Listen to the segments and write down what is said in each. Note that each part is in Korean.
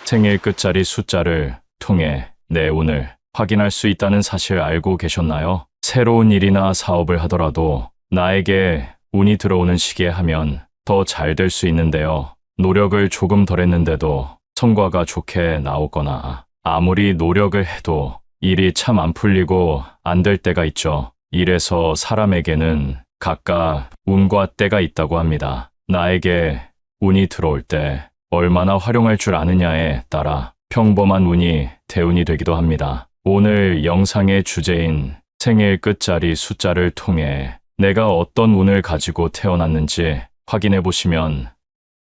생일 끝자리 숫자를 통해 내 운을 확인할 수 있다는 사실 알고 계셨나요? 새로운 일이나 사업을 하더라도 나에게 운이 들어오는 시기에 하면 더 잘 될 수 있는데요. 노력을 조금 덜 했는데도 성과가 좋게 나오거나 아무리 노력을 해도 일이 참 안 풀리고 안 될 때가 있죠. 이래서 사람에게는 각각 운과 때가 있다고 합니다. 나에게 운이 들어올 때 얼마나 활용할 줄 아느냐에 따라 평범한 운이 대운이 되기도 합니다. 오늘 영상의 주제인 생일 끝자리 숫자를 통해 내가 어떤 운을 가지고 태어났는지 확인해 보시면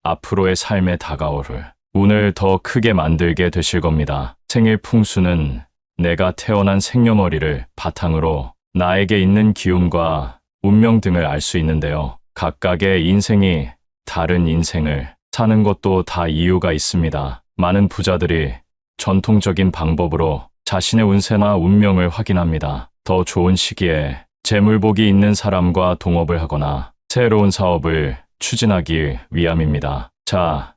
앞으로의 삶에 다가올 운을 더 크게 만들게 되실 겁니다. 생일 풍수는 내가 태어난 생년월일을 바탕으로 나에게 있는 기운과 운명 등을 알 수 있는데요. 각각의 인생이 다른 인생을 사는 것도 다 이유가 있습니다. 많은 부자들이 전통적인 방법으로 자신의 운세나 운명을 확인합니다. 더 좋은 시기에 재물복이 있는 사람과 동업을 하거나 새로운 사업을 추진하기 위함입니다. 자,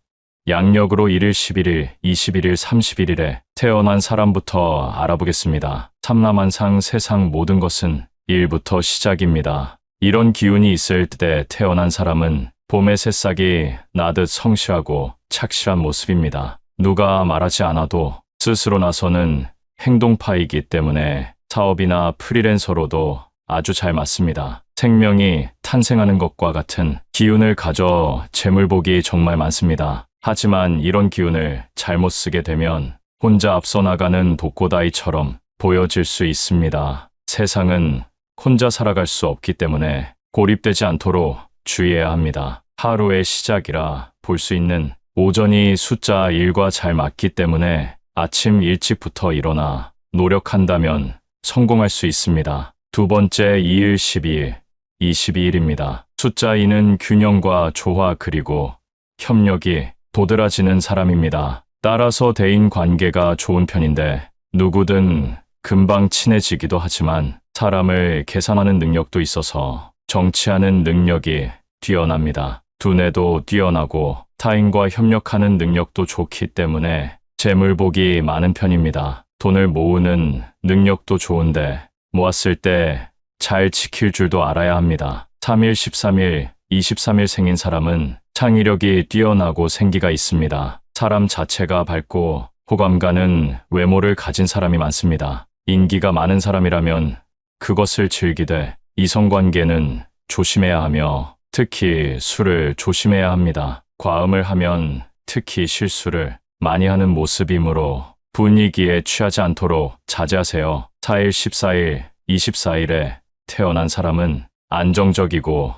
양력으로 1일, 11일, 21일, 31일에 태어난 사람부터 알아보겠습니다. 삼라만상 세상 모든 것은 1부터 시작입니다. 이런 기운이 있을 때 태어난 사람은 봄의 새싹이 나듯 성실하고 착실한 모습입니다. 누가 말하지 않아도 스스로 나서는 행동파이기 때문에 사업이나 프리랜서로도 아주 잘 맞습니다. 생명이 탄생하는 것과 같은 기운을 가져 재물복이 정말 많습니다. 하지만 이런 기운을 잘못 쓰게 되면 혼자 앞서 나가는 독고다이처럼 보여질 수 있습니다. 세상은 혼자 살아갈 수 없기 때문에 고립되지 않도록 주의해야 합니다. 하루의 시작이라 볼 수 있는 오전이 숫자 1과 잘 맞기 때문에 아침 일찍부터 일어나 노력한다면 성공할 수 있습니다. 두 번째 2일, 12일, 22일입니다. 숫자 2는 균형과 조화 그리고 협력이 도드라지는 사람입니다. 따라서 대인 관계가 좋은 편인데 누구든 금방 친해지기도 하지만 사람을 계산하는 능력도 있어서 정치하는 능력이 뛰어납니다. 두뇌도 뛰어나고 타인과 협력하는 능력도 좋기 때문에 재물복이 많은 편입니다. 돈을 모으는 능력도 좋은데 모았을 때 잘 지킬 줄도 알아야 합니다. 3일, 13일, 23일 생인 사람은 창의력이 뛰어나고 생기가 있습니다. 사람 자체가 밝고 호감 가는 외모를 가진 사람이 많습니다. 인기가 많은 사람이라면 그것을 즐기되 이성관계는 조심해야 하며 특히 술을 조심해야 합니다. 과음을 하면 특히 실수를 많이 하는 모습이므로 분위기에 취하지 않도록 자제하세요. 4일, 14일, 24일에 태어난 사람은 안정적이고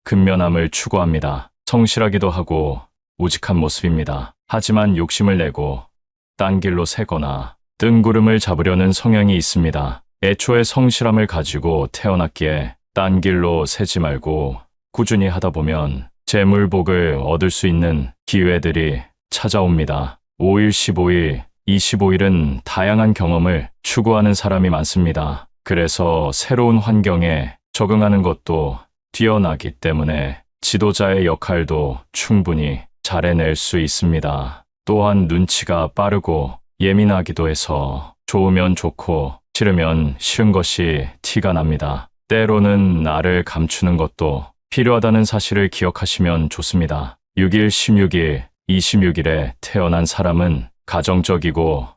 근면함을 추구합니다. 성실하기도 하고 우직한 모습입니다. 하지만 욕심을 내고 딴 길로 새거나 뜬구름을 잡으려는 성향이 있습니다. 애초에 성실함을 가지고 태어났기에 딴 길로 새지 말고 꾸준히 하다 보면 재물복을 얻을 수 있는 기회들이 찾아옵니다. 5일, 15일, 25일은 다양한 경험을 추구하는 사람이 많습니다. 그래서 새로운 환경에 적응하는 것도 뛰어나기 때문에 지도자의 역할도 충분히 잘 해낼 수 있습니다. 또한 눈치가 빠르고 예민하기도 해서 좋으면 좋고 싫으면 싫은 것이 티가 납니다. 때로는 나를 감추는 것도 필요하다는 사실을 기억하시면 좋습니다. 6일, 16일, 26일에 태어난 사람은 가정적이고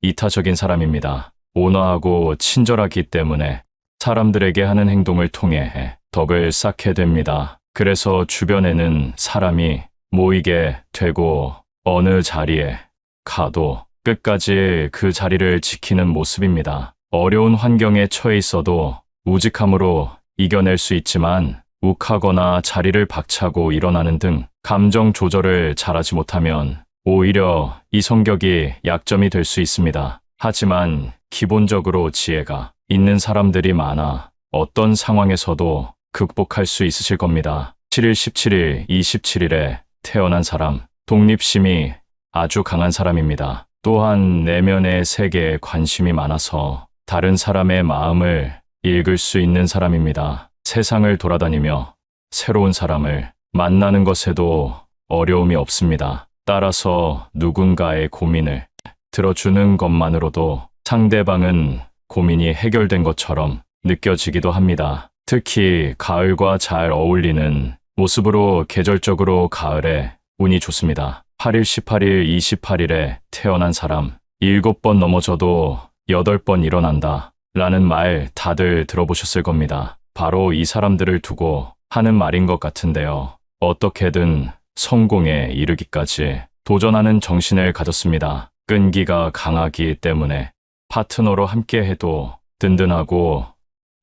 이타적인 사람입니다. 온화하고 친절하기 때문에 사람들에게 하는 행동을 통해 덕을 쌓게 됩니다. 그래서 주변에는 사람이 모이게 되고 어느 자리에 가도 끝까지 그 자리를 지키는 모습입니다. 어려운 환경에 처해 있어도 우직함으로 이겨낼 수 있지만 욱하거나 자리를 박차고 일어나는 등 감정 조절을 잘하지 못하면 오히려 이 성격이 약점이 될 수 있습니다. 하지만 기본적으로 지혜가 있는 사람들이 많아 어떤 상황에서도 극복할 수 있으실 겁니다. 7일, 17일, 27일에 태어난 사람, 독립심이 아주 강한 사람입니다. 또한 내면의 세계에 관심이 많아서 다른 사람의 마음을 읽을 수 있는 사람입니다. 세상을 돌아다니며 새로운 사람을 만나는 것에도 어려움이 없습니다. 따라서 누군가의 고민을 들어주는 것만으로도 상대방은 고민이 해결된 것처럼 느껴지기도 합니다. 특히 가을과 잘 어울리는 모습으로 계절적으로 가을에 운이 좋습니다. 8일, 18일, 28일에 태어난 사람, 7번 넘어져도 8번 일어난다 라는 말 다들 들어보셨을 겁니다. 바로 이 사람들을 두고 하는 말인 것 같은데요. 어떻게든 성공에 이르기까지 도전하는 정신을 가졌습니다. 끈기가 강하기 때문에 파트너로 함께 해도 든든하고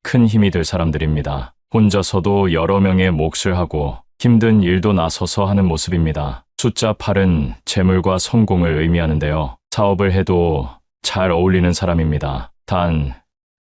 큰 힘이 될 사람들입니다. 혼자서도 여러 명의 몫을 하고 힘든 일도 나서서 하는 모습입니다. 숫자 8은 재물과 성공을 의미하는데요. 사업을 해도 잘 어울리는 사람입니다. 단,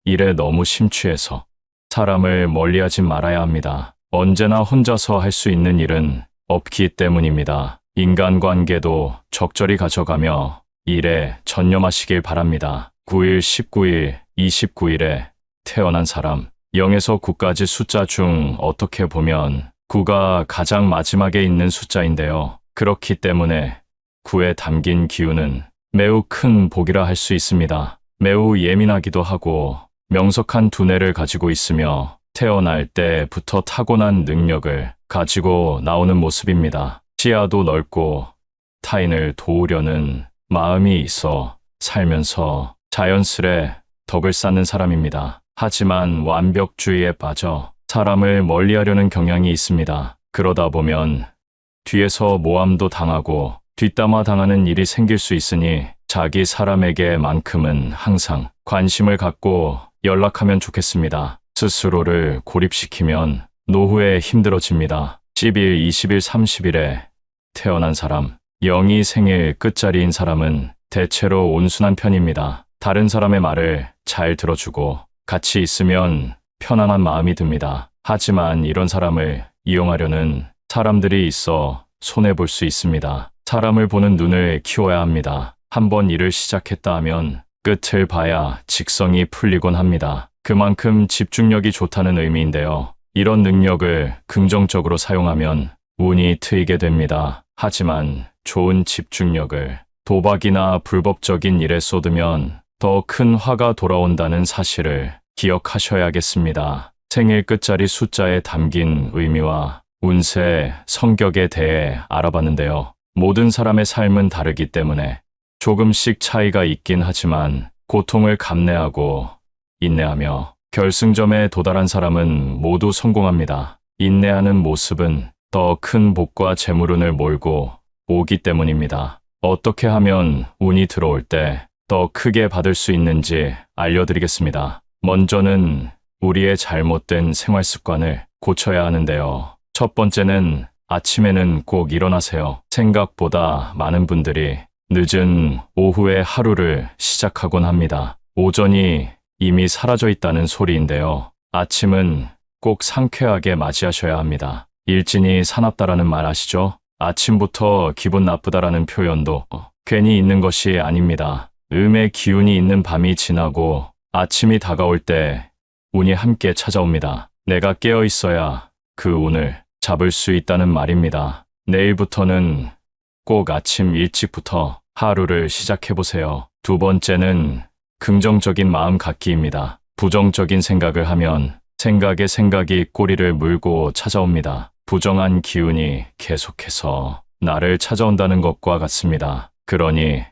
일에 너무 심취해서 사람을 멀리하지 말아야 합니다. 언제나 혼자서 할 수 있는 일은 없기 때문입니다. 인간관계도 적절히 가져가며 일에 전념하시길 바랍니다. 9일, 19일, 29일에 태어난 사람, 0에서 9까지 숫자 중 어떻게 보면 9가 가장 마지막에 있는 숫자인데요. 그렇기 때문에 9에 담긴 기운은 매우 큰 복이라 할 수 있습니다. 매우 예민하기도 하고 명석한 두뇌를 가지고 있으며 태어날 때부터 타고난 능력을 가지고 나오는 모습입니다. 시야도 넓고 타인을 도우려는 마음이 있어 살면서 자연스레 덕을 쌓는 사람입니다. 하지만 완벽주의에 빠져 사람을 멀리하려는 경향이 있습니다. 그러다 보면 뒤에서 모함도 당하고 뒷담화 당하는 일이 생길 수 있으니 자기 사람에게만큼은 항상 관심을 갖고 연락하면 좋겠습니다. 스스로를 고립시키면 노후에 힘들어집니다. 10일, 20일, 30일에 태어난 사람, 0이 생일 끝자리인 사람은 대체로 온순한 편입니다. 다른 사람의 말을 잘 들어주고 같이 있으면 편안한 마음이 듭니다. 하지만 이런 사람을 이용하려는 사람들이 있어 손해볼 수 있습니다. 사람을 보는 눈을 키워야 합니다. 한번 일을 시작했다 하면 끝을 봐야 직성이 풀리곤 합니다. 그만큼 집중력이 좋다는 의미인데요. 이런 능력을 긍정적으로 사용하면 운이 트이게 됩니다. 하지만 좋은 집중력을 도박이나 불법적인 일에 쏟으면 더 큰 화가 돌아온다는 사실을 기억하셔야겠습니다. 생일 끝자리 숫자에 담긴 의미와 운세, 성격에 대해 알아봤는데요. 모든 사람의 삶은 다르기 때문에 조금씩 차이가 있긴 하지만 고통을 감내하고 인내하며 결승점에 도달한 사람은 모두 성공합니다. 인내하는 모습은 더 큰 복과 재물운을 몰고 오기 때문입니다. 어떻게 하면 운이 들어올 때 더 크게 받을 수 있는지 알려드리겠습니다. 먼저는 우리의 잘못된 생활 습관을 고쳐야 하는데요. 첫 번째는 아침에는 꼭 일어나세요. 생각보다 많은 분들이 늦은 오후에 하루를 시작하곤 합니다. 오전이 이미 사라져 있다는 소리인데요. 아침은 꼭 상쾌하게 맞이하셔야 합니다. 일진이 사납다라는 말 아시죠? 아침부터 기분 나쁘다라는 표현도 괜히 있는 것이 아닙니다. 음의 기운이 있는 밤이 지나고 아침이 다가올 때 운이 함께 찾아옵니다. 내가 깨어 있어야 그 운을 잡을 수 있다는 말입니다. 내일부터는 꼭 아침 일찍부터 하루를 시작해보세요. 두 번째는 긍정적인 마음 갖기입니다. 부정적인 생각을 하면 생각에 생각이 꼬리를 물고 찾아옵니다. 부정한 기운이 계속해서 나를 찾아온다는 것과 같습니다. 그러니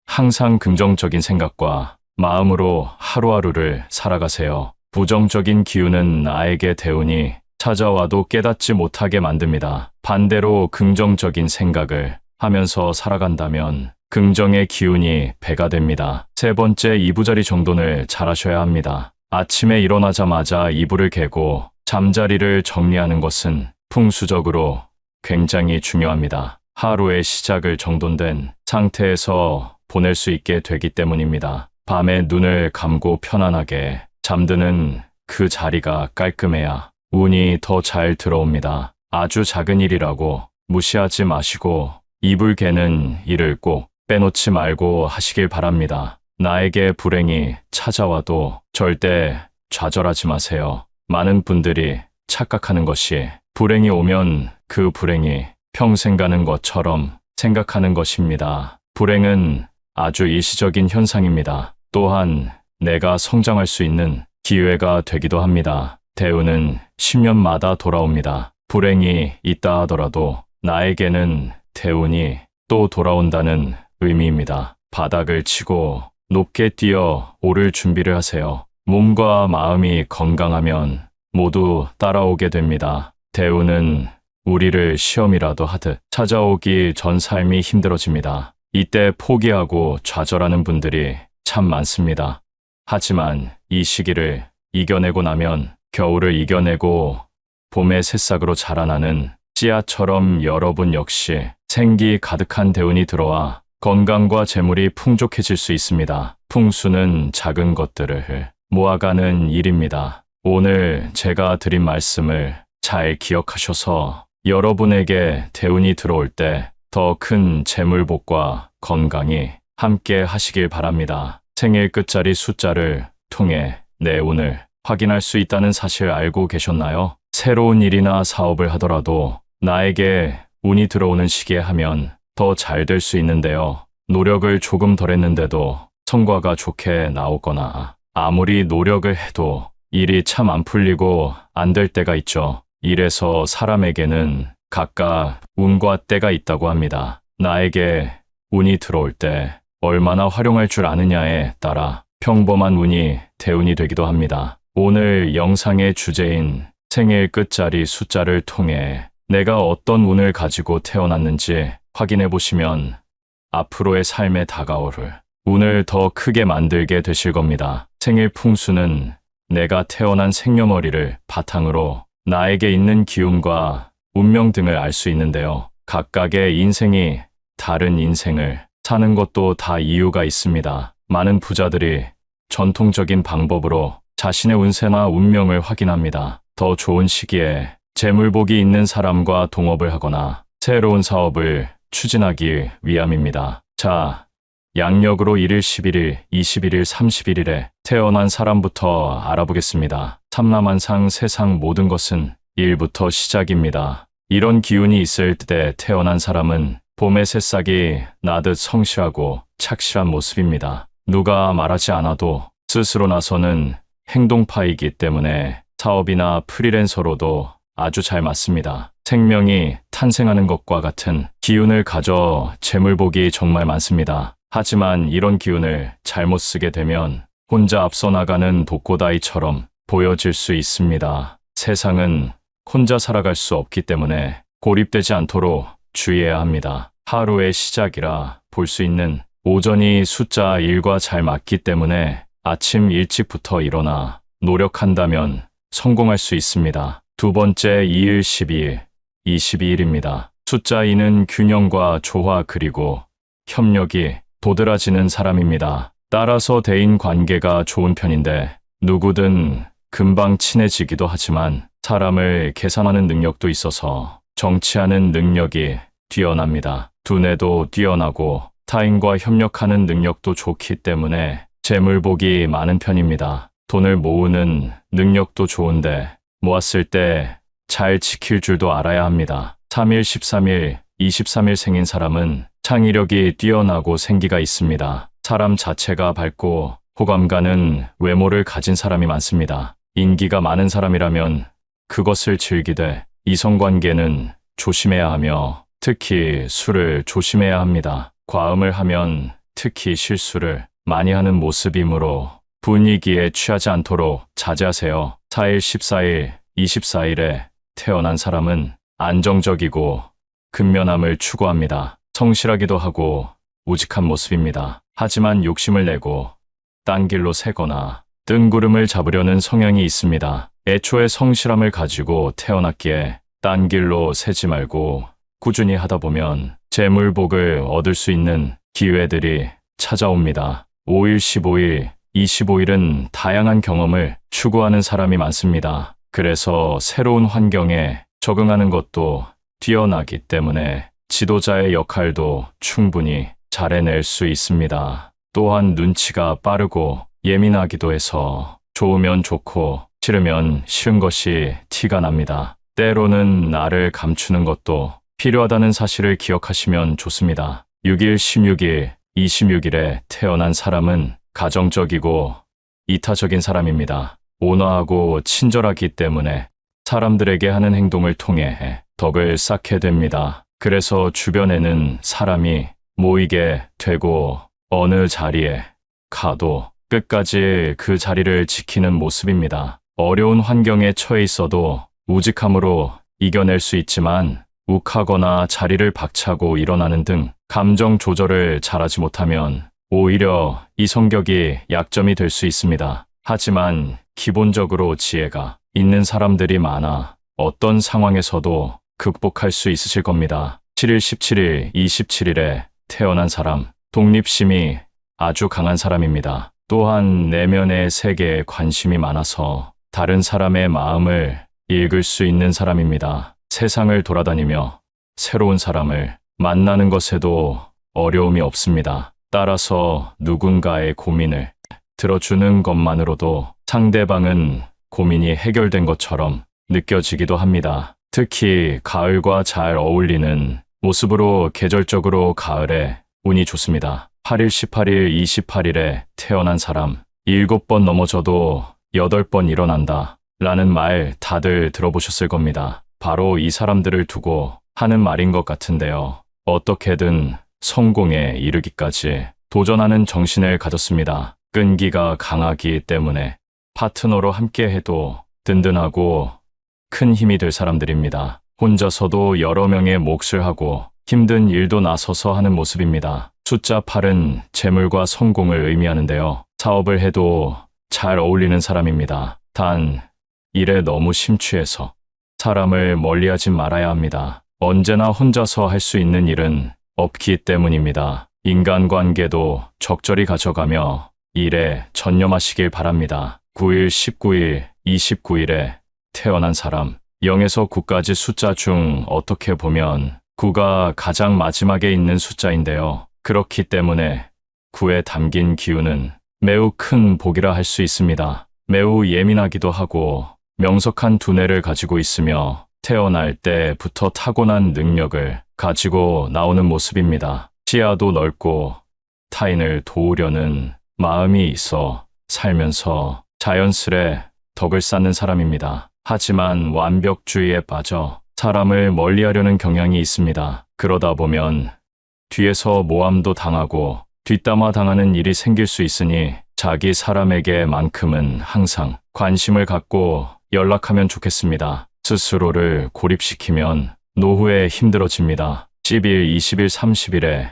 항상 긍정적인 생각과 마음으로 하루하루를 살아가세요. 부정적인 기운은 나에게 대운이 찾아와도 깨닫지 못하게 만듭니다. 반대로 긍정적인 생각을 하면서 살아간다면 긍정의 기운이 배가 됩니다. 세 번째, 이부자리 정돈을 잘하셔야 합니다. 아침에 일어나자마자 이불을 개고 잠자리를 정리하는 것은 풍수적으로 굉장히 중요합니다. 하루의 시작을 정돈된 상태에서 보낼 수 있게 되기 때문입니다. 밤에 눈을 감고 편안하게 잠드는 그 자리가 깔끔해야 운이 더 잘 들어옵니다. 아주 작은 일이라고 무시하지 마시고 이불 개는 일을 꼭 빼놓지 말고 하시길 바랍니다. 나에게 불행이 찾아와도 절대 좌절하지 마세요. 많은 분들이 착각하는 것이 불행이 오면 그 불행이 평생 가는 것처럼 생각하는 것입니다. 불행은 아주 일시적인 현상입니다. 또한 내가 성장할 수 있는 기회가 되기도 합니다. 대운은 10년마다 돌아옵니다. 불행이 있다 하더라도 나에게는 대운이 또 돌아온다는 의미입니다. 바닥을 치고 높게 뛰어 오를 준비를 하세요. 몸과 마음이 건강하면 모두 따라오게 됩니다. 대운은 우리를 시험이라도 하듯 찾아오기 전 삶이 힘들어집니다. 이때 포기하고 좌절하는 분들이 참 많습니다. 하지만 이 시기를 이겨내고 나면 겨울을 이겨내고 봄의 새싹으로 자라나는 씨앗처럼 여러분 역시 생기 가득한 대운이 들어와 건강과 재물이 풍족해질 수 있습니다. 풍수는 작은 것들을 모아가는 일입니다. 오늘 제가 드린 말씀을 잘 기억하셔서 여러분에게 대운이 들어올 때 더 큰 재물복과 건강이 함께 하시길 바랍니다. 생일 끝자리 숫자를 통해 내 운을 확인할 수 있다는 사실 알고 계셨나요? 새로운 일이나 사업을 하더라도 나에게 운이 들어오는 시기에 하면 더 잘 될 수 있는데요. 노력을 조금 덜 했는데도 성과가 좋게 나오거나 아무리 노력을 해도 일이 참 안 풀리고 안 될 때가 있죠. 이래서 사람에게는 각각 운과 때가 있다고 합니다. 나에게 운이 들어올 때 얼마나 활용할 줄 아느냐에 따라 평범한 운이 대운이 되기도 합니다. 오늘 영상의 주제인 생일 끝자리 숫자를 통해 내가 어떤 운을 가지고 태어났는지 확인해 보시면 앞으로의 삶에 다가올 운을 더 크게 만들게 되실 겁니다. 생일 풍수는 내가 태어난 생년월일을 바탕으로 나에게 있는 기운과 운명 등을 알 수 있는데요. 각각의 인생이 다른 인생을 사는 것도 다 이유가 있습니다. 많은 부자들이 전통적인 방법으로 자신의 운세나 운명을 확인합니다. 더 좋은 시기에 재물복이 있는 사람과 동업을 하거나 새로운 사업을 추진하기 위함입니다. 자, 양력으로 1일, 11일, 21일, 31일에 태어난 사람부터 알아보겠습니다. 삼라만상 세상 모든 것은 1부터 시작입니다. 이런 기운이 있을 때 태어난 사람은 봄의 새싹이 나듯 성실하고 착실한 모습입니다. 누가 말하지 않아도 스스로 나서는 행동파이기 때문에 사업이나 프리랜서로도 아주 잘 맞습니다. 생명이 탄생하는 것과 같은 기운을 가져 재물복이 정말 많습니다. 하지만 이런 기운을 잘못 쓰게 되면 혼자 앞서 나가는 독고다이처럼 보여질 수 있습니다. 세상은 혼자 살아갈 수 없기 때문에 고립되지 않도록 주의해야 합니다. 하루의 시작이라 볼 수 있는 오전이 숫자 1과 잘 맞기 때문에 아침 일찍부터 일어나 노력한다면 성공할 수 있습니다. 두 번째 2일, 12일, 22일입니다. 숫자 2는 균형과 조화 그리고 협력이 도드라지는 사람입니다. 따라서 대인 관계가 좋은 편인데 누구든 금방 친해지기도 하지만 사람을 계산하는 능력도 있어서 정치하는 능력이 뛰어납니다. 두뇌도 뛰어나고 타인과 협력하는 능력도 좋기 때문에 재물복이 많은 편입니다. 돈을 모으는 능력도 좋은데 모았을 때 잘 지킬 줄도 알아야 합니다. 3일, 13일, 23일 생인 사람은 창의력이 뛰어나고 생기가 있습니다. 사람 자체가 밝고 호감 가는 외모를 가진 사람이 많습니다. 인기가 많은 사람이라면 그것을 즐기되 이성관계는 조심해야 하며 특히 술을 조심해야 합니다. 과음을 하면 특히 실수를 많이 하는 모습이므로 분위기에 취하지 않도록 자제하세요. 4일, 14일, 24일에 태어난 사람은 안정적이고 근면함을 추구합니다. 성실하기도 하고 우직한 모습입니다. 하지만 욕심을 내고 딴 길로 새거나 뜬구름을 잡으려는 성향이 있습니다. 애초에 성실함을 가지고 태어났기에 딴 길로 새지 말고 꾸준히 하다 보면 재물복을 얻을 수 있는 기회들이 찾아옵니다. 5일, 15일, 25일은 다양한 경험을 추구하는 사람이 많습니다. 그래서 새로운 환경에 적응하는 것도 뛰어나기 때문에 지도자의 역할도 충분히 잘 해낼 수 있습니다. 또한 눈치가 빠르고 예민하기도 해서 좋으면 좋고 싫으면 싫은 것이 티가 납니다. 때로는 나를 감추는 것도 필요하다는 사실을 기억하시면 좋습니다. 6일, 16일, 26일에 태어난 사람은 가정적이고 이타적인 사람입니다. 온화하고 친절하기 때문에 사람들에게 하는 행동을 통해 덕을 쌓게 됩니다. 그래서 주변에는 사람이 모이게 되고 어느 자리에 가도 끝까지 그 자리를 지키는 모습입니다. 어려운 환경에 처해 있어도 우직함으로 이겨낼 수 있지만 욱하거나 자리를 박차고 일어나는 등 감정 조절을 잘하지 못하면 오히려 이 성격이 약점이 될 수 있습니다. 하지만 기본적으로 지혜가 있는 사람들이 많아 어떤 상황에서도 극복할 수 있으실 겁니다. 7일, 17일, 27일에 태어난 사람, 독립심이 아주 강한 사람입니다. 또한 내면의 세계에 관심이 많아서 다른 사람의 마음을 읽을 수 있는 사람입니다. 세상을 돌아다니며 새로운 사람을 만나는 것에도 어려움이 없습니다. 따라서 누군가의 고민을 들어주는 것만으로도 상대방은 고민이 해결된 것처럼 느껴지기도 합니다. 특히 가을과 잘 어울리는 모습으로 계절적으로 가을에 운이 좋습니다. 8일, 18일, 28일에 태어난 사람, 7번 넘어져도 8번 일어난다 라는 말 다들 들어보셨을 겁니다. 바로 이 사람들을 두고 하는 말인 것 같은데요. 어떻게든 성공에 이르기까지 도전하는 정신을 가졌습니다. 끈기가 강하기 때문에 파트너로 함께 해도 든든하고 큰 힘이 될 사람들입니다. 혼자서도 여러 명의 몫을 하고 힘든 일도 나서서 하는 모습입니다. 숫자 8은 재물과 성공을 의미하는데요. 사업을 해도 잘 어울리는 사람입니다. 단, 일에 너무 심취해서 사람을 멀리하지 말아야 합니다. 언제나 혼자서 할 수 있는 일은 없기 때문입니다. 인간관계도 적절히 가져가며 일에 전념하시길 바랍니다. 9일, 19일, 29일에 태어난 사람, 0에서 9까지 숫자 중 어떻게 보면 9가 가장 마지막에 있는 숫자인데요. 그렇기 때문에 9에 담긴 기운은 매우 큰 복이라 할 수 있습니다. 매우 예민하기도 하고 명석한 두뇌를 가지고 있으며 태어날 때부터 타고난 능력을 가지고 나오는 모습입니다. 시야도 넓고 타인을 도우려는 마음이 있어 살면서 자연스레 덕을 쌓는 사람입니다. 하지만 완벽주의에 빠져 사람을 멀리하려는 경향이 있습니다. 그러다 보면 뒤에서 모함도 당하고 뒷담화 당하는 일이 생길 수 있으니 자기 사람에게만큼은 항상 관심을 갖고 연락하면 좋겠습니다. 스스로를 고립시키면 노후에 힘들어집니다. 10일, 20일, 30일에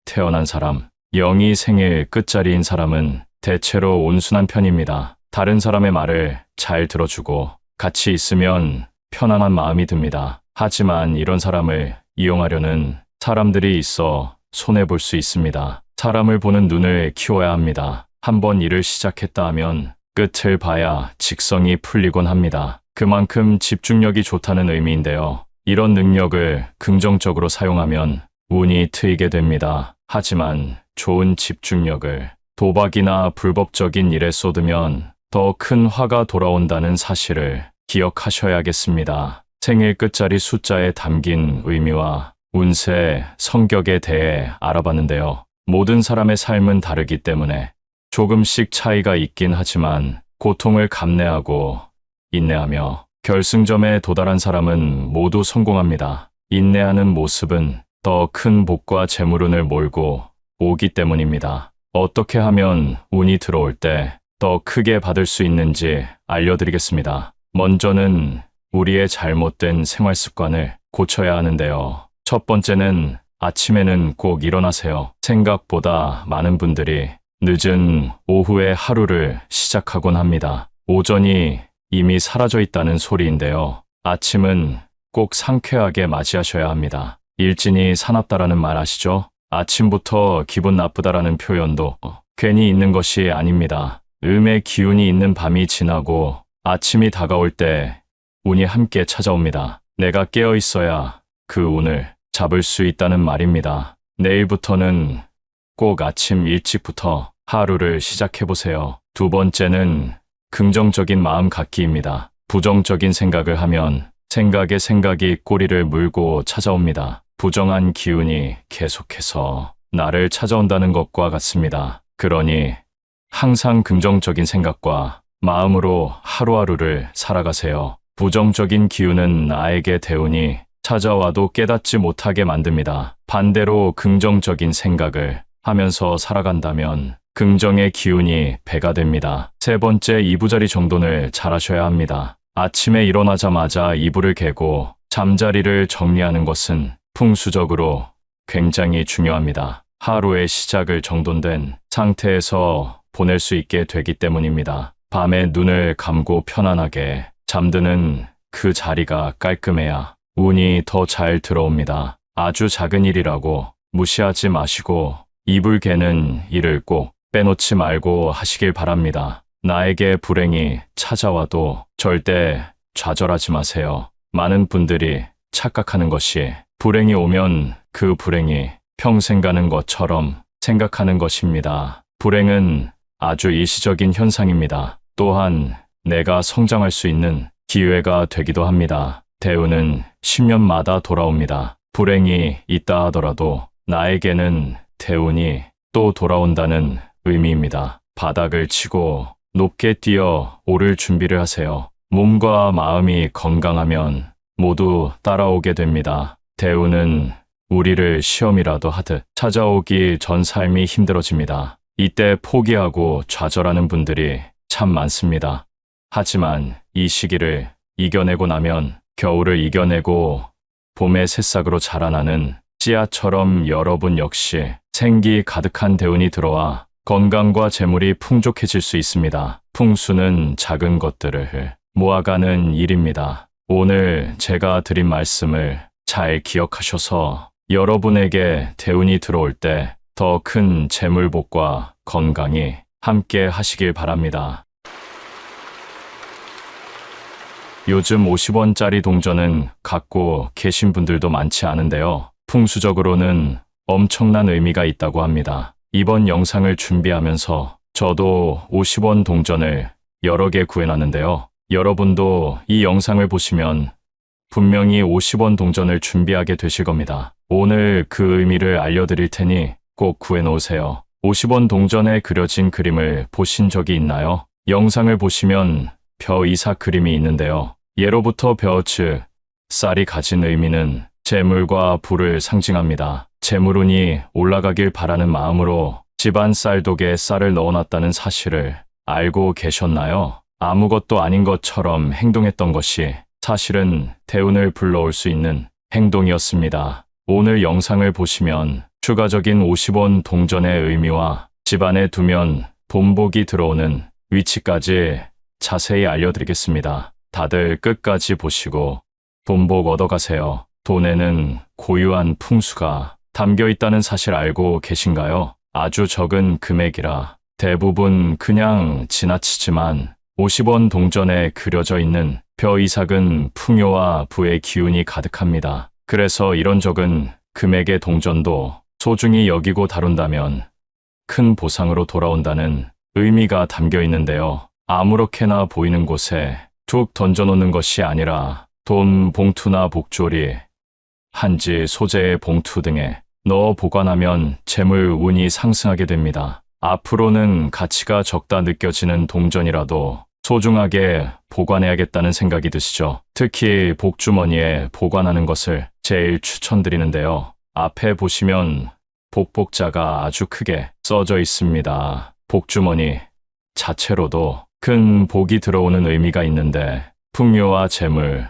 태어난 사람, 0이 생일 끝자리인 사람은 대체로 온순한 편입니다. 다른 사람의 말을 잘 들어주고 같이 있으면 편안한 마음이 듭니다. 하지만 이런 사람을 이용하려는 사람들이 있어 손해볼 수 있습니다. 사람을 보는 눈을 키워야 합니다. 한번 일을 시작했다 하면 끝을 봐야 직성이 풀리곤 합니다. 그만큼 집중력이 좋다는 의미인데요. 이런 능력을 긍정적으로 사용하면 운이 트이게 됩니다. 하지만 좋은 집중력을 도박이나 불법적인 일에 쏟으면 더 큰 화가 돌아온다는 사실을 기억하셔야겠습니다. 생일 끝자리 숫자에 담긴 의미와 운세, 성격에 대해 알아봤는데요. 모든 사람의 삶은 다르기 때문에 조금씩 차이가 있긴 하지만 고통을 감내하고 인내하며 결승점에 도달한 사람은 모두 성공합니다. 인내하는 모습은 더 큰 복과 재물운을 몰고 오기 때문입니다. 어떻게 하면 운이 들어올 때 더 크게 받을 수 있는지 알려드리겠습니다. 먼저는 우리의 잘못된 생활 습관을 고쳐야 하는데요. 첫 번째는 아침에는 꼭 일어나세요. 생각보다 많은 분들이 늦은 오후에 하루를 시작하곤 합니다. 오전이 이미 사라져 있다는 소리인데요. 아침은 꼭 상쾌하게 맞이하셔야 합니다. 일진이 사납다라는 말 아시죠? 아침부터 기분 나쁘다라는 표현도 괜히 있는 것이 아닙니다. 음의 기운이 있는 밤이 지나고 아침이 다가올 때 운이 함께 찾아옵니다. 내가 깨어 있어야 그 운을 잡을 수 있다는 말입니다. 내일부터는 꼭 아침 일찍부터 하루를 시작해보세요. 두 번째는 긍정적인 마음 갖기입니다. 부정적인 생각을 하면 생각에 생각이 꼬리를 물고 찾아옵니다. 부정한 기운이 계속해서 나를 찾아온다는 것과 같습니다. 그러니 항상 긍정적인 생각과 마음으로 하루하루를 살아가세요. 부정적인 기운은 나에게 대운이 찾아와도 깨닫지 못하게 만듭니다. 반대로 긍정적인 생각을 하면서 살아간다면 긍정의 기운이 배가 됩니다. 세 번째, 이부자리 정돈을 잘하셔야 합니다. 아침에 일어나자마자 이불을 개고 잠자리를 정리하는 것은 풍수적으로 굉장히 중요합니다. 하루의 시작을 정돈된 상태에서 보낼 수 있게 되기 때문입니다. 밤에 눈을 감고 편안하게 잠드는 그 자리가 깔끔해야 운이 더 잘 들어옵니다. 아주 작은 일이라고 무시하지 마시고 이불 개는 일을 꼭 빼놓지 말고 하시길 바랍니다. 나에게 불행이 찾아와도 절대 좌절하지 마세요. 많은 분들이 착각하는 것이 불행이 오면 그 불행이 평생 가는 것처럼 생각하는 것입니다. 불행은 아주 일시적인 현상입니다. 또한 내가 성장할 수 있는 기회가 되기도 합니다. 대운은 10년마다 돌아옵니다. 불행이 있다 하더라도 나에게는 대운이 또 돌아온다는 의미입니다. 바닥을 치고 높게 뛰어 오를 준비를 하세요. 몸과 마음이 건강하면 모두 따라오게 됩니다. 대운은 우리를 시험이라도 하듯 찾아오기 전 삶이 힘들어집니다. 이때 포기하고 좌절하는 분들이 참 많습니다. 하지만 이 시기를 이겨내고 나면 겨울을 이겨내고 봄의 새싹으로 자라나는 씨앗처럼 여러분 역시 생기 가득한 대운이 들어와 건강과 재물이 풍족해질 수 있습니다. 풍수는 작은 것들을 모아가는 일입니다. 오늘 제가 드린 말씀을 잘 기억하셔서 여러분에게 대운이 들어올 때 더 큰 재물복과 건강이 함께 하시길 바랍니다. 요즘 50원짜리 동전은 갖고 계신 분들도 많지 않은데요. 풍수적으로는 엄청난 의미가 있다고 합니다. 이번 영상을 준비하면서 저도 50원 동전을 여러 개 구해놨는데요. 여러분도 이 영상을 보시면 분명히 50원 동전을 준비하게 되실 겁니다. 오늘 그 의미를 알려드릴 테니 꼭 구해놓으세요. 50원 동전에 그려진 그림을 보신 적이 있나요? 영상을 보시면 벼 이삭 그림이 있는데요. 예로부터 벼 즉 쌀이 가진 의미는 재물과 부를 상징합니다. 재물운이 올라가길 바라는 마음으로 집안 쌀독에 쌀을 넣어놨다는 사실을 알고 계셨나요? 아무것도 아닌 것처럼 행동했던 것이 사실은 대운을 불러올 수 있는 행동이었습니다. 오늘 영상을 보시면 추가적인 50원 동전의 의미와 집안에 두면 본복이 들어오는 위치까지 자세히 알려드리겠습니다. 다들 끝까지 보시고 본복 얻어가세요. 돈에는 고유한 풍수가 담겨 있다는 사실 알고 계신가요? 아주 적은 금액이라 대부분 그냥 지나치지만 50원 동전에 그려져 있는 벼 이삭은 풍요와 부의 기운이 가득합니다. 그래서 이런 적은 금액의 동전도 소중히 여기고 다룬다면 큰 보상으로 돌아온다는 의미가 담겨 있는데요. 아무렇게나 보이는 곳에 툭 던져놓는 것이 아니라 돈 봉투나 복조리, 한지 소재의 봉투 등에 넣어 보관하면 재물 운이 상승하게 됩니다. 앞으로는 가치가 적다 느껴지는 동전이라도 소중하게 보관해야겠다는 생각이 드시죠? 특히 복주머니에 보관하는 것을 제일 추천드리는데요. 앞에 보시면 복복자가 아주 크게 써져 있습니다. 복주머니 자체로도 큰 복이 들어오는 의미가 있는데 풍요와 재물,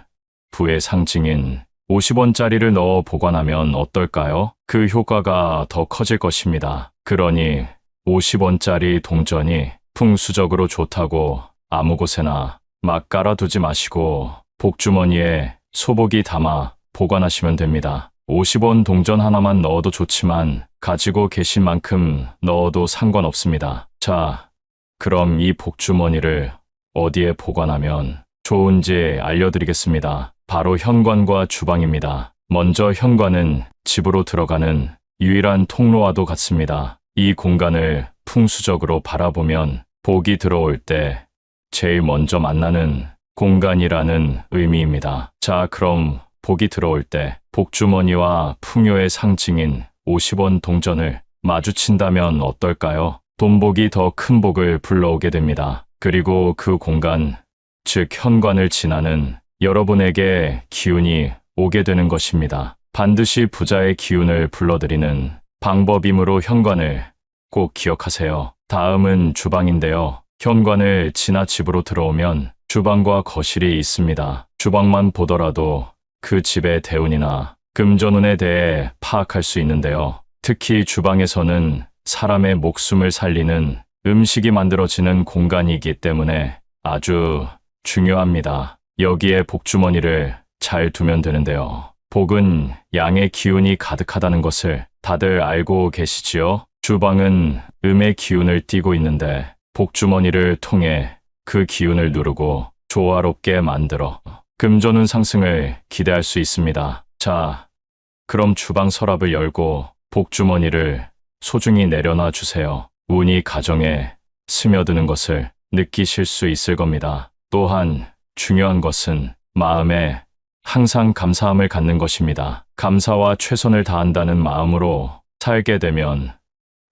부의 상징인 50원짜리를 넣어 보관하면 어떨까요? 그 효과가 더 커질 것입니다. 그러니 50원짜리 동전이 풍수적으로 좋다고 아무 곳에나 막 깔아두지 마시고 복주머니에 소복이 담아 보관하시면 됩니다. 50원 동전 하나만 넣어도 좋지만 가지고 계신 만큼 넣어도 상관없습니다. 자, 그럼 이 복주머니를 어디에 보관하면 좋은지 알려드리겠습니다. 바로 현관과 주방입니다. 먼저 현관은 집으로 들어가는 유일한 통로와도 같습니다. 이 공간을 풍수적으로 바라보면 복이 들어올 때 제일 먼저 만나는 공간이라는 의미입니다. 자, 그럼 복이 들어올 때 복주머니와 풍요의 상징인 50원 동전을 마주친다면 어떨까요? 돈복이 더 큰 복을 불러오게 됩니다. 그리고 그 공간, 즉 현관을 지나는 여러분에게 기운이 오게 되는 것입니다. 반드시 부자의 기운을 불러들이는 방법이므로 현관을 꼭 기억하세요. 다음은 주방인데요. 현관을 지나 집으로 들어오면 주방과 거실이 있습니다. 주방만 보더라도 그 집의 대운이나 금전운에 대해 파악할 수 있는데요. 특히 주방에서는 사람의 목숨을 살리는 음식이 만들어지는 공간이기 때문에 아주 중요합니다. 여기에 복주머니를 잘 두면 되는데요. 복은 양의 기운이 가득하다는 것을 다들 알고 계시지요? 주방은 음의 기운을 띠고 있는데 복주머니를 통해 그 기운을 누르고 조화롭게 만들어 금전운 상승을 기대할 수 있습니다. 자, 그럼 주방 서랍을 열고 복주머니를 소중히 내려놔 주세요. 운이 가정에 스며드는 것을 느끼실 수 있을 겁니다. 또한 중요한 것은 마음에 항상 감사함을 갖는 것입니다. 감사와 최선을 다한다는 마음으로 살게 되면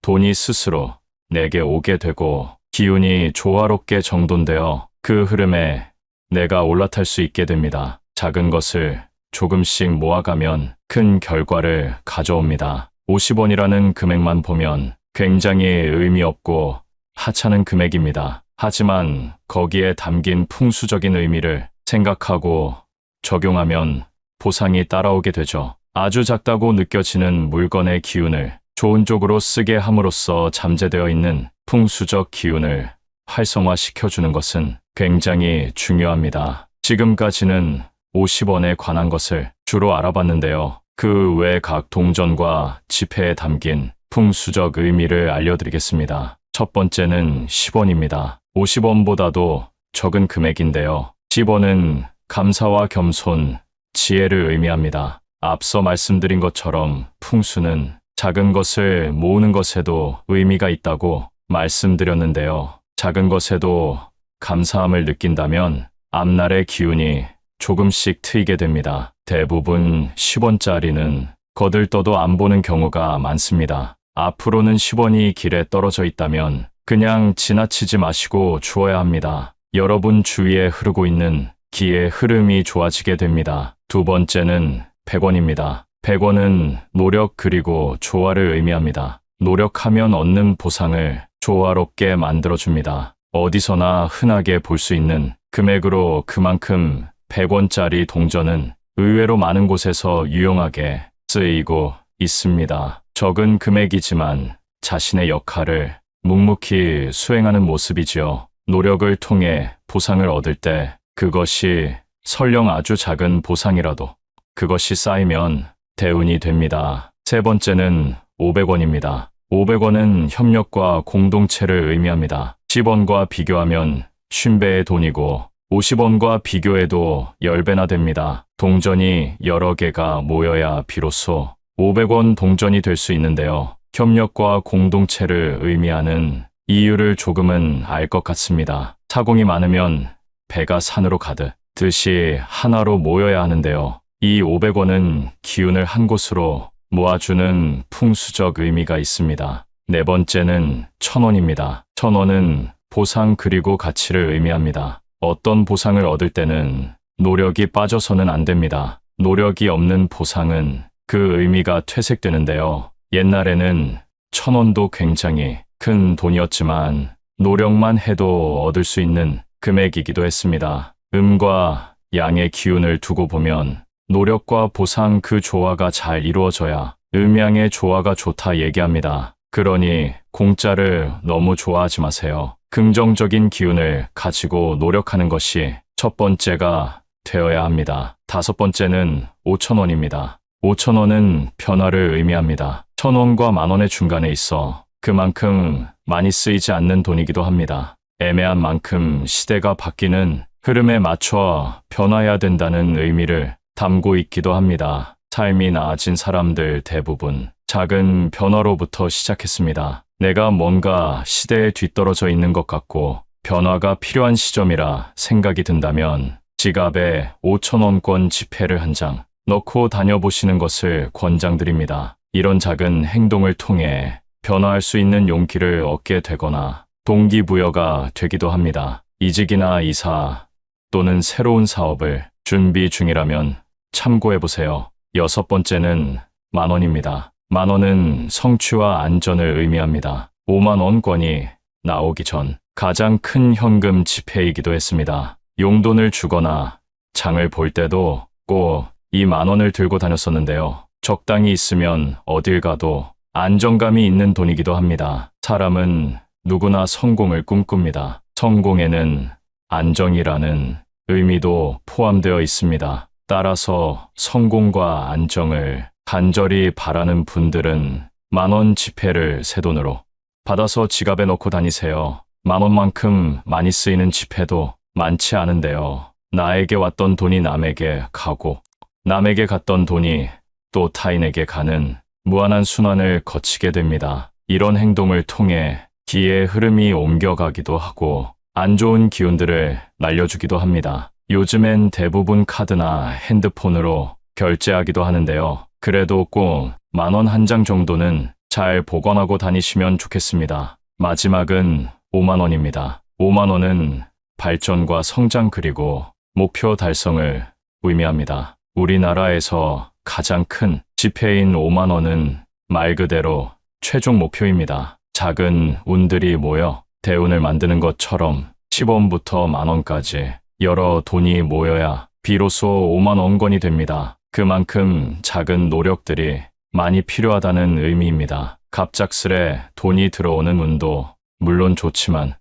돈이 스스로 내게 오게 되고 기운이 조화롭게 정돈되어 그 흐름에 내가 올라탈 수 있게 됩니다. 작은 것을 조금씩 모아가면 큰 결과를 가져옵니다. 50원이라는 금액만 보면 굉장히 의미 없고 하찮은 금액입니다. 하지만 거기에 담긴 풍수적인 의미를 생각하고 적용하면 보상이 따라오게 되죠. 아주 작다고 느껴지는 물건의 기운을 좋은 쪽으로 쓰게 함으로써 잠재되어 있는 풍수적 기운을 활성화시켜주는 것은 굉장히 중요합니다. 지금까지는 50원에 관한 것을 주로 알아봤는데요. 그 외 각 동전과 지폐에 담긴 풍수적 의미를 알려드리겠습니다. 첫 번째는 10원입니다. 50원보다도 적은 금액인데요. 10원은 감사와 겸손, 지혜를 의미합니다. 앞서 말씀드린 것처럼 풍수는 작은 것을 모으는 것에도 의미가 있다고 말씀드렸는데요. 작은 것에도 감사함을 느낀다면 앞날의 기운이 조금씩 트이게 됩니다. 대부분 10원짜리는 거들떠도 안 보는 경우가 많습니다. 앞으로는 10원이 길에 떨어져 있다면 그냥 지나치지 마시고 주어야 합니다. 여러분 주위에 흐르고 있는 기의 흐름이 좋아지게 됩니다. 두 번째는 100원입니다. 100원은 노력 그리고 조화를 의미합니다. 노력하면 얻는 보상을 조화롭게 만들어줍니다. 어디서나 흔하게 볼 수 있는 금액으로 그만큼 100원짜리 동전은 의외로 많은 곳에서 유용하게 쓰이고 있습니다. 적은 금액이지만 자신의 역할을 묵묵히 수행하는 모습이지요. 노력을 통해 보상을 얻을 때 그것이 설령 아주 작은 보상이라도 그것이 쌓이면 대운이 됩니다. 세 번째는 500원입니다. 500원은 협력과 공동체를 의미합니다. 10원과 비교하면 50배의 돈이고 50원과 비교해도 10배나 됩니다. 동전이 여러 개가 모여야 비로소 500원 동전이 될 수 있는데요. 협력과 공동체를 의미하는 이유를 조금은 알 것 같습니다. 사공이 많으면 배가 산으로 가듯이 하나로 모여야 하는데요. 이 500원은 기운을 한 곳으로 모아주는 풍수적 의미가 있습니다. 네 번째는 1000원입니다. 1000원은 보상 그리고 가치를 의미합니다. 어떤 보상을 얻을 때는 노력이 빠져서는 안 됩니다. 노력이 없는 보상은 그 의미가 퇴색되는데요. 옛날에는 1000원도 굉장히 큰 돈이었지만 노력만 해도 얻을 수 있는 금액이기도 했습니다. 음과 양의 기운을 두고 보면 노력과 보상 그 조화가 잘 이루어져야 음양의 조화가 좋다 얘기합니다. 그러니 공짜를 너무 좋아하지 마세요. 긍정적인 기운을 가지고 노력하는 것이 첫 번째가 되어야 합니다. 다섯 번째는 5,000원입니다. 5,000원은 변화를 의미합니다. 1,000원과 만원의 중간에 있어 그만큼 많이 쓰이지 않는 돈이기도 합니다. 애매한 만큼 시대가 바뀌는 흐름에 맞춰 변화해야 된다는 의미를 담고 있기도 합니다. 삶이 나아진 사람들 대부분 작은 변화로부터 시작했습니다. 내가 뭔가 시대에 뒤떨어져 있는 것 같고 변화가 필요한 시점이라 생각이 든다면 지갑에 5,000원권 지폐를 한 장 넣고 다녀보시는 것을 권장드립니다. 이런 작은 행동을 통해 변화할 수 있는 용기를 얻게 되거나 동기부여가 되기도 합니다. 이직이나 이사 또는 새로운 사업을 준비 중이라면 참고해보세요. 6번째는 10,000원입니다. 10,000원은 성취와 안전을 의미합니다. 50,000원권이 나오기 전 가장 큰 현금 지폐이기도 했습니다. 용돈을 주거나 장을 볼 때도 꼭 이 10,000원을 들고 다녔었는데요. 적당히 있으면 어딜 가도 안정감이 있는 돈이기도 합니다. 사람은 누구나 성공을 꿈꿉니다. 성공에는 안정이라는 의미도 포함되어 있습니다. 따라서 성공과 안정을 간절히 바라는 분들은 10,000원 지폐를 새 돈으로 받아서 지갑에 넣고 다니세요. 10,000원만큼 많이 쓰이는 지폐도 많지 않은데요. 나에게 왔던 돈이 남에게 가고 남에게 갔던 돈이 또 타인에게 가는 무한한 순환을 거치게 됩니다. 이런 행동을 통해 기의 흐름이 옮겨가기도 하고 안 좋은 기운들을 날려주기도 합니다. 요즘엔 대부분 카드나 핸드폰으로 결제하기도 하는데요. 그래도 꼭 10,000원 한 장 정도는 잘 보관하고 다니시면 좋겠습니다. 마지막은 50,000원입니다. 50,000원은 발전과 성장 그리고 목표 달성을 의미합니다. 우리나라에서 가장 큰 지폐인 50,000원은 말 그대로 최종 목표입니다. 작은 운들이 모여 대운을 만드는 것처럼 10원부터 10,000원까지 여러 돈이 모여야 비로소 50,000원권이 됩니다. 그만큼 작은 노력들이 많이 필요하다는 의미입니다. 갑작스레 돈이 들어오는 운도 물론 좋지만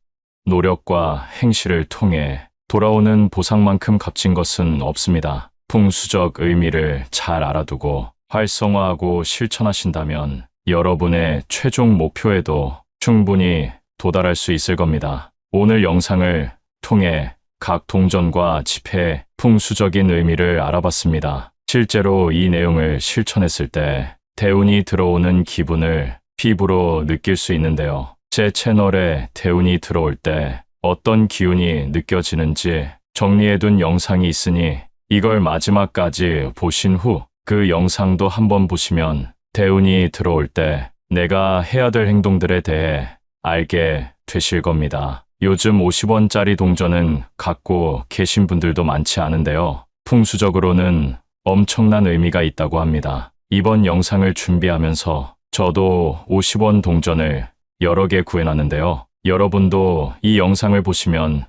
노력과 행실을 통해 돌아오는 보상만큼 값진 것은 없습니다. 풍수적 의미를 잘 알아두고 활성화하고 실천하신다면 여러분의 최종 목표에도 충분히 도달할 수 있을 겁니다. 오늘 영상을 통해 각 동전과 지폐의 풍수적인 의미를 알아봤습니다. 실제로 이 내용을 실천했을 때 대운이 들어오는 기분을 피부로 느낄 수 있는데요. 제 채널에 대운이 들어올 때 어떤 기운이 느껴지는지 정리해둔 영상이 있으니 이걸 마지막까지 보신 후 그 영상도 한번 보시면 대운이 들어올 때 내가 해야 될 행동들에 대해 알게 되실 겁니다. 요즘 50원짜리 동전은 갖고 계신 분들도 많지 않은데요. 풍수적으로는 엄청난 의미가 있다고 합니다. 이번 영상을 준비하면서 저도 50원 동전을 여러 개 구해놨는데요. 여러분도 이 영상을 보시면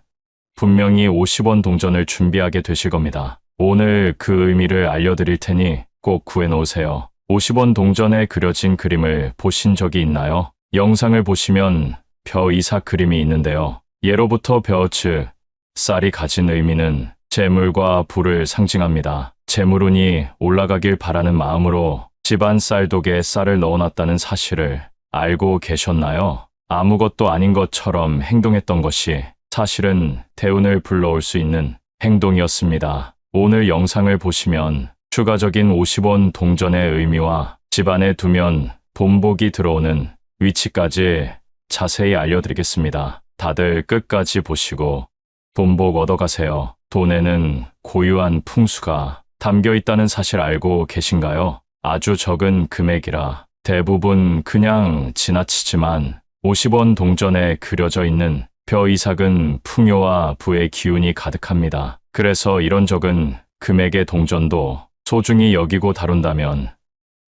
분명히 50원 동전을 준비하게 되실 겁니다. 오늘 그 의미를 알려드릴 테니 꼭 구해놓으세요. 50원 동전에 그려진 그림을 보신 적이 있나요? 영상을 보시면 벼 이삭 그림이 있는데요. 예로부터 벼 즉 쌀이 가진 의미는 재물과 부를 상징합니다. 재물운이 올라가길 바라는 마음으로 집안 쌀독에 쌀을 넣어놨다는 사실을 알고 계셨나요? 아무것도 아닌 것처럼 행동했던 것이 사실은 대운을 불러올 수 있는 행동이었습니다. 오늘 영상을 보시면 추가적인 50원 동전의 의미와 집안에 두면 본복이 들어오는 위치까지 자세히 알려드리겠습니다. 다들 끝까지 보시고 본복 얻어가세요. 돈에는 고유한 풍수가 담겨 있다는 사실 알고 계신가요? 아주 적은 금액이라 대부분 그냥 지나치지만 50원 동전에 그려져 있는 벼 이삭은 풍요와 부의 기운이 가득합니다. 그래서 이런 적은 금액의 동전도 소중히 여기고 다룬다면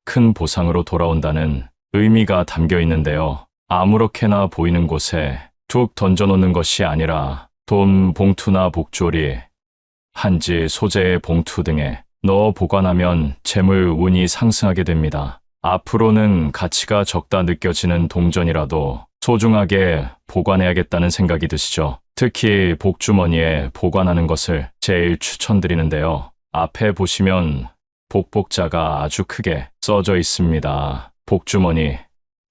큰 보상으로 돌아온다는 의미가 담겨 있는데요. 아무렇게나 보이는 곳에 툭 던져놓는 것이 아니라 돈 봉투나 복조리, 한지 소재의 봉투 등에 넣어 보관하면 재물 운이 상승하게 됩니다. 앞으로는 가치가 적다 느껴지는 동전이라도 소중하게 보관해야겠다는 생각이 드시죠? 특히 복주머니에 보관하는 것을 제일 추천드리는데요. 앞에 보시면 복복자가 아주 크게 써져 있습니다. 복주머니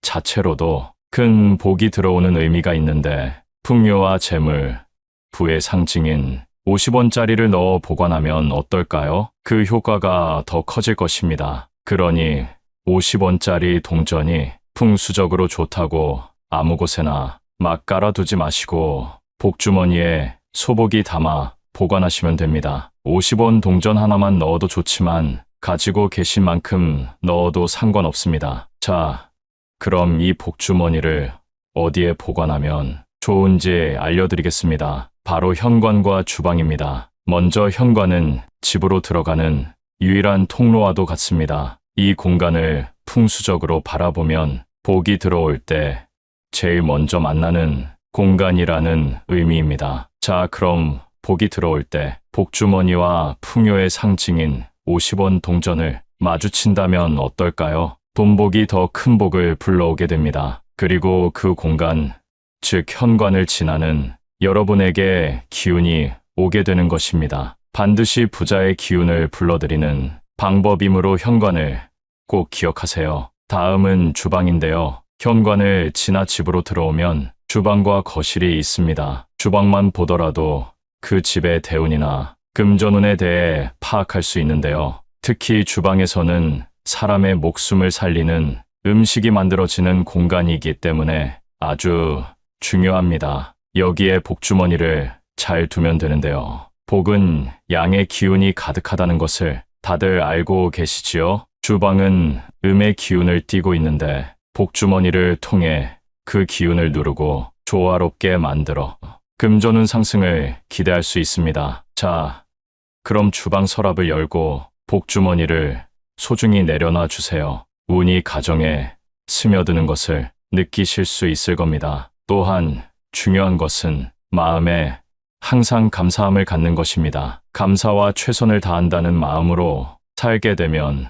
자체로도 큰 복이 들어오는 의미가 있는데 풍요와 재물, 부의 상징인 50원짜리를 넣어 보관하면 어떨까요? 그 효과가 더 커질 것입니다. 그러니 50원짜리 동전이 풍수적으로 좋다고 아무 곳에나 막 깔아두지 마시고 복주머니에 소복이 담아 보관하시면 됩니다. 50원 동전 하나만 넣어도 좋지만 가지고 계신 만큼 넣어도 상관없습니다. 자, 그럼 이 복주머니를 어디에 보관하면 좋은지 알려드리겠습니다. 바로 현관과 주방입니다. 먼저 현관은 집으로 들어가는 유일한 통로와도 같습니다. 이 공간을 풍수적으로 바라보면 복이 들어올 때 제일 먼저 만나는 공간이라는 의미입니다. 자, 그럼 복이 들어올 때 복주머니와 풍요의 상징인 50원 동전을 마주친다면 어떨까요? 돈복이 더 큰 복을 불러오게 됩니다. 그리고 그 공간, 즉 현관을 지나는 여러분에게 기운이 오게 되는 것입니다. 반드시 부자의 기운을 불러들이는 방법이므로 현관을 꼭 기억하세요. 다음은 주방인데요. 현관을 지나 집으로 들어오면 주방과 거실이 있습니다. 주방만 보더라도 그 집의 대운이나 금전운에 대해 파악할 수 있는데요. 특히 주방에서는 사람의 목숨을 살리는 음식이 만들어지는 공간이기 때문에 아주 중요합니다. 여기에 복주머니를 잘 두면 되는데요. 복은 양의 기운이 가득하다는 것을 다들 알고 계시지요? 주방은 음의 기운을 띠고 있는데 복주머니를 통해 그 기운을 누르고 조화롭게 만들어 금전운 상승을 기대할 수 있습니다. 자, 그럼 주방 서랍을 열고 복주머니를 소중히 내려놔 주세요. 운이 가정에 스며드는 것을 느끼실 수 있을 겁니다. 또한 중요한 것은 마음에 항상 감사함을 갖는 것입니다. 감사와 최선을 다한다는 마음으로 살게 되면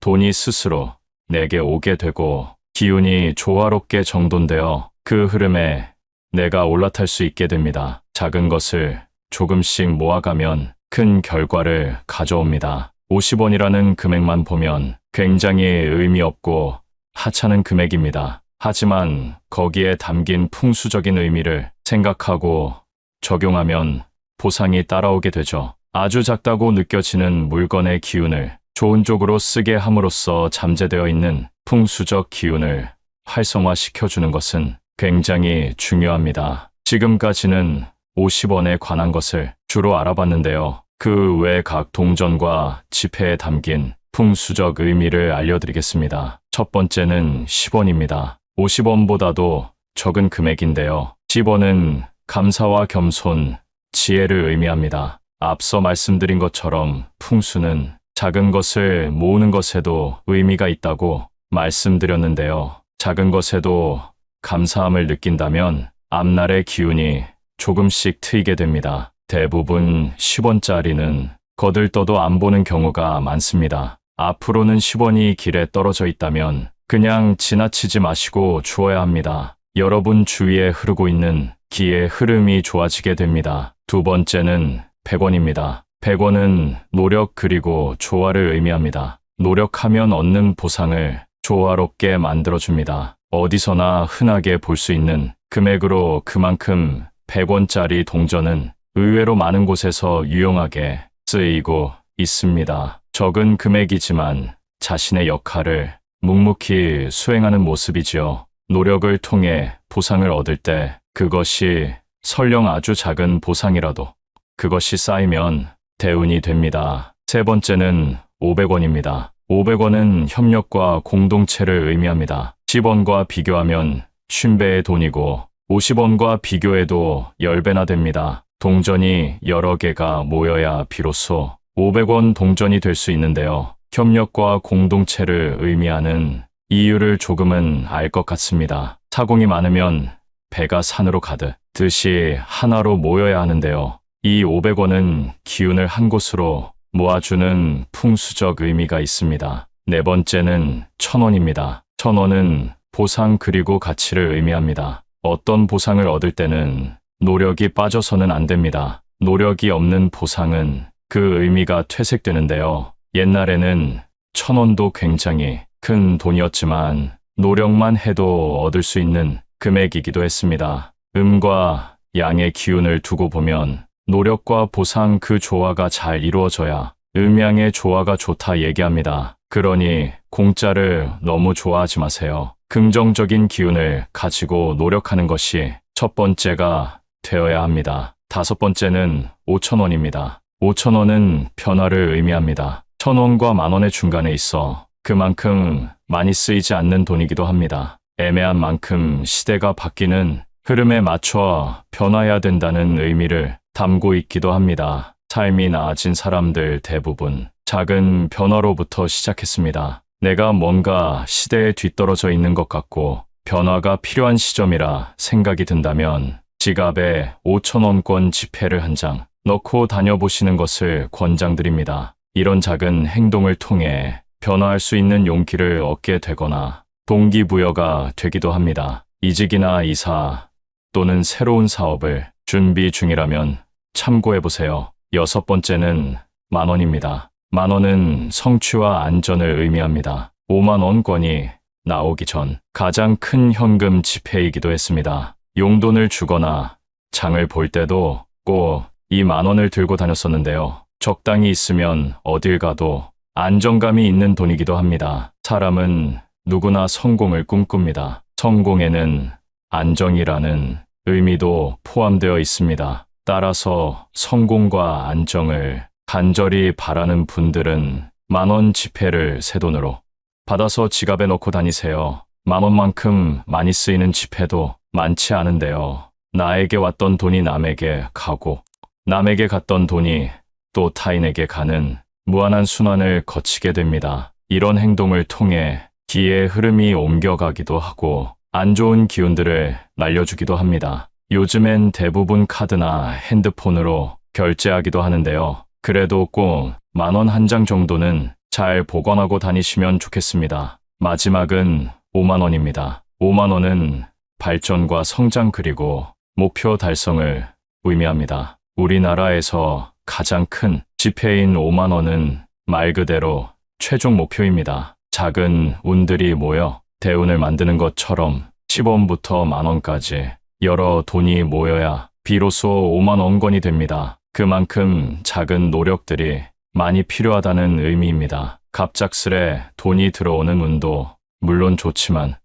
돈이 스스로 내게 오게 되고 기운이 조화롭게 정돈되어 그 흐름에 내가 올라탈 수 있게 됩니다. 작은 것을 조금씩 모아가면 큰 결과를 가져옵니다. 50원이라는 금액만 보면 굉장히 의미 없고 하찮은 금액입니다. 하지만 거기에 담긴 풍수적인 의미를 생각하고 적용하면 보상이 따라오게 되죠. 아주 작다고 느껴지는 물건의 기운을 좋은 쪽으로 쓰게 함으로써 잠재되어 있는 풍수적 기운을 활성화시켜주는 것은 굉장히 중요합니다. 지금까지는 50원에 관한 것을 주로 알아봤는데요. 그 외 각 동전과 지폐에 담긴 풍수적 의미를 알려드리겠습니다. 첫 번째는 10원입니다. 50원보다도 적은 금액인데요. 10원은 감사와 겸손, 지혜를 의미합니다. 앞서 말씀드린 것처럼 풍수는 작은 것을 모으는 것에도 의미가 있다고 말씀드렸는데요. 작은 것에도 감사함을 느낀다면 앞날의 기운이 조금씩 트이게 됩니다. 대부분 10원짜리는 거들떠도 안 보는 경우가 많습니다. 앞으로는 10원이 길에 떨어져 있다면 그냥 지나치지 마시고 주어야 합니다. 여러분 주위에 흐르고 있는 기의 흐름이 좋아지게 됩니다. 두 번째는 100원입니다. 100원은 노력 그리고 조화를 의미합니다. 노력하면 얻는 보상을 조화롭게 만들어줍니다. 어디서나 흔하게 볼 수 있는 금액으로 그만큼 100원짜리 동전은 의외로 많은 곳에서 유용하게 쓰이고 있습니다. 적은 금액이지만 자신의 역할을 묵묵히 수행하는 모습이지요. 노력을 통해 보상을 얻을 때 그것이 설령 아주 작은 보상이라도 그것이 쌓이면 대운이 됩니다. 세 번째는 500원입니다. 500원은 협력과 공동체를 의미합니다. 10원과 비교하면 50배의 돈이고 50원과 비교해도 10배나 됩니다. 동전이 여러 개가 모여야 비로소 500원 동전이 될 수 있는데요. 협력과 공동체를 의미하는 이유를 조금은 알 것 같습니다. 사공이 많으면 배가 산으로 가듯이 하나로 모여야 하는데요. 이 500원은 기운을 한 곳으로 모아주는 풍수적 의미가 있습니다. 네 번째는 1000원입니다. 1000원은 보상 그리고 가치를 의미합니다. 어떤 보상을 얻을 때는 노력이 빠져서는 안 됩니다. 노력이 없는 보상은 그 의미가 퇴색되는데요. 옛날에는 1000원도 굉장히 큰 돈이었지만 노력만 해도 얻을 수 있는 금액이기도 했습니다. 음과 양의 기운을 두고 보면 노력과 보상 그 조화가 잘 이루어져야 음양의 조화가 좋다 얘기합니다. 그러니 공짜를 너무 좋아하지 마세요. 긍정적인 기운을 가지고 노력하는 것이 첫 번째가 되어야 합니다. 5번째는 5,000원입니다. 5,000원은 변화를 의미합니다. 1,000원과 만원의 중간에 있어 그만큼 많이 쓰이지 않는 돈이기도 합니다. 애매한 만큼 시대가 바뀌는 흐름에 맞춰 변화해야 된다는 의미를 담고 있기도 합니다. 삶이 나아진 사람들 대부분 작은 변화로부터 시작했습니다. 내가 뭔가 시대에 뒤떨어져 있는 것 같고 변화가 필요한 시점이라 생각이 든다면 지갑에 5,000원권 지폐를 한 장 넣고 다녀보시는 것을 권장드립니다. 이런 작은 행동을 통해 변화할 수 있는 용기를 얻게 되거나 동기부여가 되기도 합니다. 이직이나 이사 또는 새로운 사업을 준비 중이라면 참고해보세요. 6번째는 만원입니다. 만원은 성취와 안전을 의미합니다. 5만원권이 나오기 전 가장 큰 현금 지폐이기도 했습니다. 용돈을 주거나 장을 볼 때도 꼭 이 만원을 들고 다녔었는데요. 적당히 있으면 어딜 가도 안정감이 있는 돈이기도 합니다. 사람은 누구나 성공을 꿈꿉니다. 성공에는 안정이라는 의미도 포함되어 있습니다. 따라서 성공과 안정을 간절히 바라는 분들은 만원 지폐를 새 돈으로 받아서 지갑에 넣고 다니세요. 만원만큼 많이 쓰이는 지폐도 많지 않은데요. 나에게 왔던 돈이 남에게 가고 남에게 갔던 돈이 또 타인에게 가는 무한한 순환을 거치게 됩니다. 이런 행동을 통해 기회의 흐름이 옮겨가기도 하고 안 좋은 기운들을 날려주기도 합니다. 요즘엔 대부분 카드나 핸드폰으로 결제하기도 하는데요. 그래도 꼭 만원 한 장 정도는 잘 보관하고 다니시면 좋겠습니다. 마지막은 5만원입니다. 5만원은 발전과 성장 그리고 목표 달성을 의미합니다. 우리나라에서 가장 큰 지폐인 5만원은 말 그대로 최종 목표입니다. 작은 운들이 모여 대운을 만드는 것처럼 10원부터 만원까지 여러 돈이 모여야 비로소 5만원권이 됩니다. 그만큼 작은 노력들이 많이 필요하다는 의미입니다. 갑작스레 돈이 들어오는 운도 물론 좋지만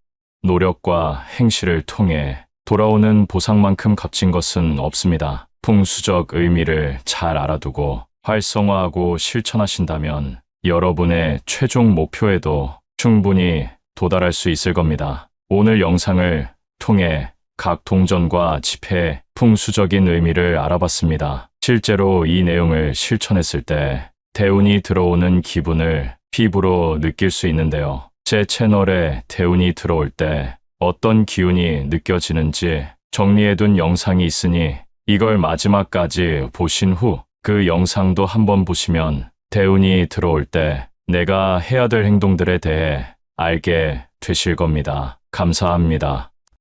노력과 행실을 통해 돌아오는 보상만큼 값진 것은 없습니다. 풍수적 의미를 잘 알아두고 활성화하고 실천하신다면 여러분의 최종 목표에도 충분히 도달할 수 있을 겁니다. 오늘 영상을 통해 각 동전과 지폐의 풍수적인 의미를 알아봤습니다. 실제로 이 내용을 실천했을 때 대운이 들어오는 기분을 피부로 느낄 수 있는데요. 제 채널에 대운이 들어올 때 어떤 기운이 느껴지는지 정리해둔 영상이 있으니 이걸 마지막까지 보신 후 그 영상도 한번 보시면 대운이 들어올 때 내가 해야 될 행동들에 대해 알게 되실 겁니다. 감사합니다.